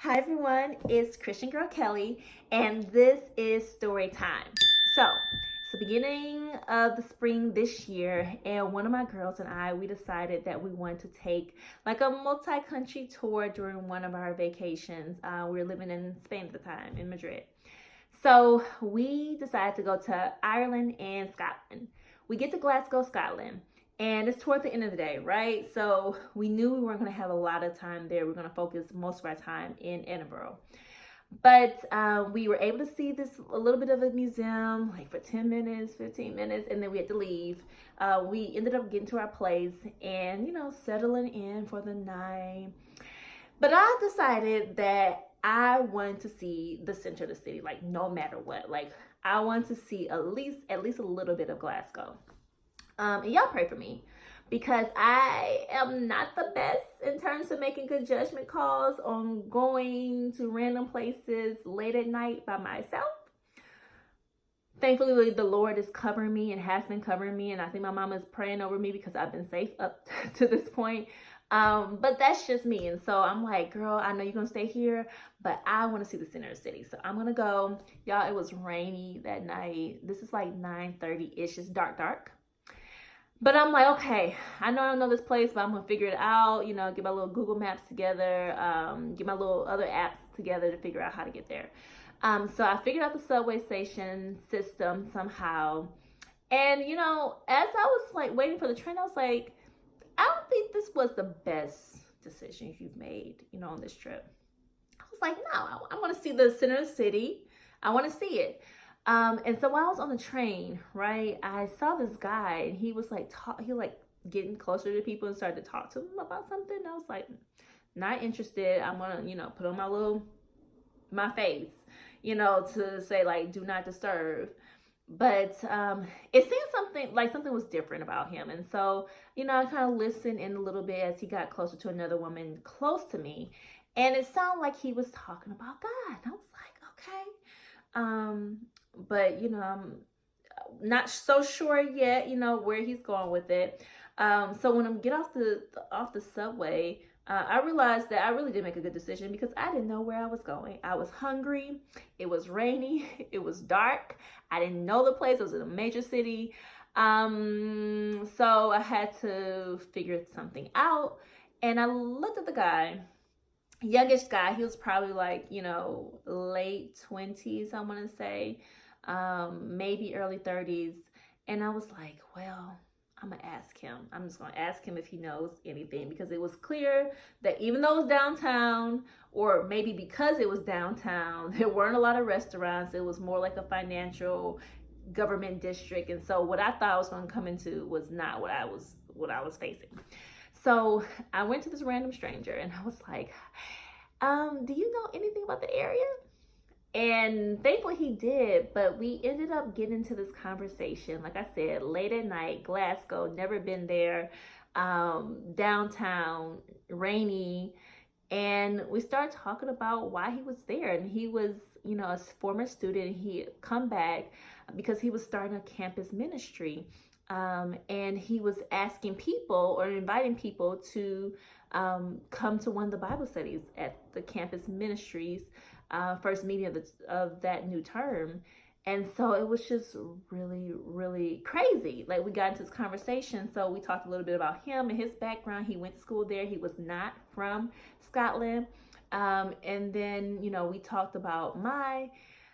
Hi everyone, it's Christian Girl Kelly, and this is story time. So, it's the beginning of the spring this year, and one of my girls and I, we decided that we wanted to take like a multi-country tour during one of our vacations. We were living in Spain at the time, in Madrid. So, we decided to go to Ireland and Scotland. We get to Glasgow, Scotland. And it's toward the end of the day, right? So we knew we weren't going to have a lot of time there. We're going to focus most of our time in Edinburgh. But we were able to see this a little bit of a museum, like for 10 minutes, 15 minutes, and then we had to leave. We ended up getting to our place and, settling in for the night. But I decided that I wanted to see the center of the city, like no matter what. Like I wanted to see at least a little bit of Glasgow. And y'all pray for me because I am not the best in terms of making good judgment calls on going to random places late at night by myself. Thankfully, the Lord is covering me and has been covering me. And I think my mama is praying over me because I've been safe up to this point. But that's just me. And so I'm like, girl, I know you're going to stay here, but I want to see the center of the city. So I'm going to go. Y'all, it was rainy that night. This is like 9:30-ish. It's dark. But I'm like, okay, I don't know this place, but I'm going to figure it out, get my little Google Maps together, get my little other apps together to figure out how to get there. So I figured out the subway station system somehow. And, as I was like waiting for the train, I was like, I don't think this was the best decision you've made, on this trip. I was like, no, I want to see the center of the city. I want to see it. And so while I was on the train, right, I saw this guy and he was like, getting closer to people and started to talk to them about something. I was like, not interested. I'm going to, put on my face, to say like, do not disturb. But, it seemed something was different about him. And so, I kind of listened in a little bit as he got closer to another woman close to me. And it sounded like he was talking about God. And I was like, okay. But I'm not so sure yet, where he's going with it. So when I get off the subway, I realized that I really did make a good decision because I didn't know where I was going. I was hungry. It was rainy. It was dark. I didn't know the place. It was in a major city. So I had to figure something out. And I looked at the guy. Youngish guy. He was probably like, late 20s, I want to say. Maybe early 30s. And I was like, well, I'm going to ask him. I'm just going to ask him if he knows anything because it was clear that even though it was downtown, or maybe because it was downtown, there weren't a lot of restaurants. It was more like a financial government district. And so what I thought I was going to come into was not what I was facing. So I went to this random stranger and I was like, do you know anything about the area? And thankfully he did, but we ended up getting into this conversation. Like I said, late at night, Glasgow, never been there, downtown, rainy. And we started talking about why he was there. And he was, a former student. He had come back because he was starting a campus ministry. And he was asking people or inviting people to come to one of the Bible studies at the campus ministries. First meeting of that new term. And so it was just really, really crazy. Like we got into this conversation. So we talked a little bit about him and his background. He went to school there. He was not from Scotland. And then, we talked about my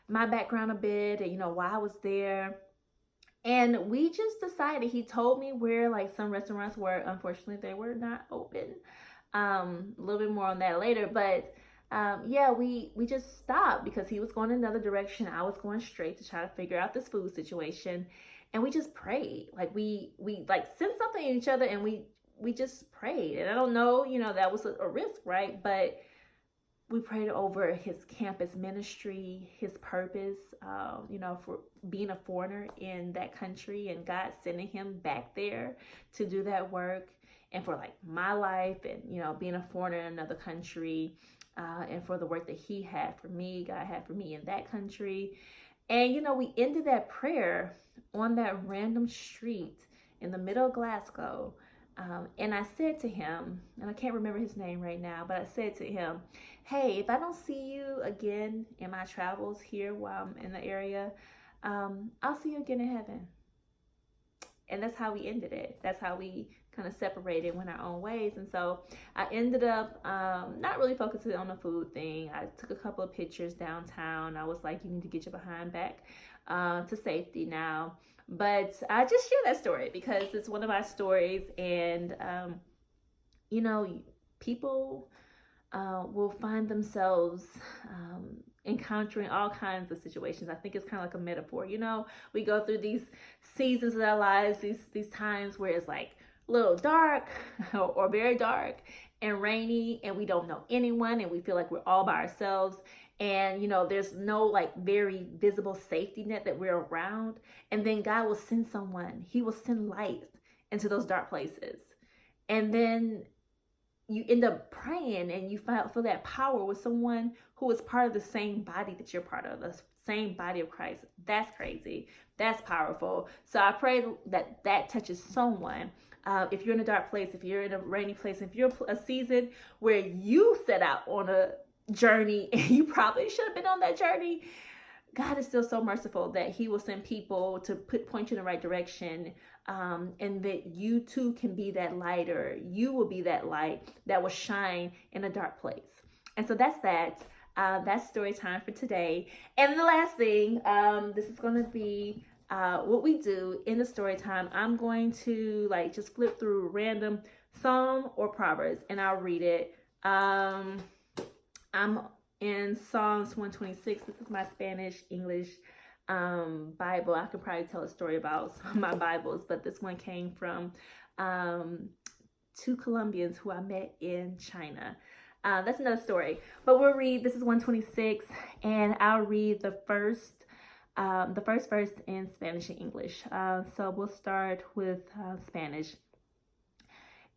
background a bit and, why I was there. And we just decided, he told me where like some restaurants were. Unfortunately, they were not open. A little bit more on that later, but we just stopped because he was going another direction. I was going straight to try to figure out this food situation. And we just prayed. Like we like sent something at each other and we just prayed. And I don't know, that was a risk, right? But we prayed over his campus ministry, his purpose, for being a foreigner in that country and God sending him back there to do that work. And for like my life and, being a foreigner in another country. And for the work that he had for me, God had for me in that country. And, we ended that prayer on that random street in the middle of Glasgow And I said to him, and I can't remember his name right now, but I said to him, hey, if I don't see you again in my travels here while I'm in the area, I'll see you again in heaven. And that's how we ended it. That's how we kind of separated, went our own ways. And so I ended up not really focusing on the food thing. I took a couple of pictures downtown. I was like, you need to get your behind back to safety now. But I just share that story because it's one of my stories. And, you know, people will find themselves encountering all kinds of situations. I think it's kind of like a metaphor. You know, we go through these seasons of our lives, these times where it's like a little dark or very dark and rainy, and we don't know anyone, and we feel like we're all by ourselves. And you know, there's no like very visible safety net that we're around. And then God will send someone. He will send light into those dark places. And then you end up praying and you feel that power with someone who is part of the same body that you're part of, the same body of Christ. That's crazy. That's powerful. So I pray that that touches someone. If you're in a dark place, if you're in a rainy place, if you're a season where you set out on a journey and you probably should have been on that journey, God is still so merciful that he will send people to point you in the right direction, and that you too can be that light, or you will be that light that will shine in a dark place. And so that's that. That's story time for today. And the last thing, this is going to be what we do in the story time. I'm going to like just flip through random Psalm or Proverbs and I'll read it. I'm in Psalms 126. This is my Spanish English Bible. I could probably tell a story about some of my Bibles, but this one came from two Colombians who I met in China. That's another story, but we'll read. This is 126, and I'll read the first verse in Spanish and English. So we'll start with Spanish.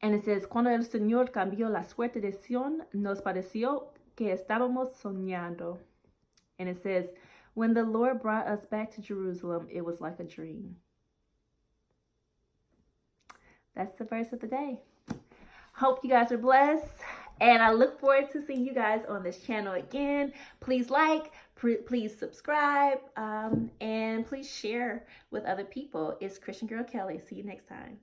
And it says, Cuando el Señor cambió la suerte de Sion, nos pareció que estábamos soñando. And it says, when the Lord brought us back to Jerusalem, it was like a dream. That's the verse of the day. Hope you guys are blessed. And I look forward to seeing you guys on this channel again. Please like, please subscribe, and please share with other people. It's Christian Girl Kelly. See you next time.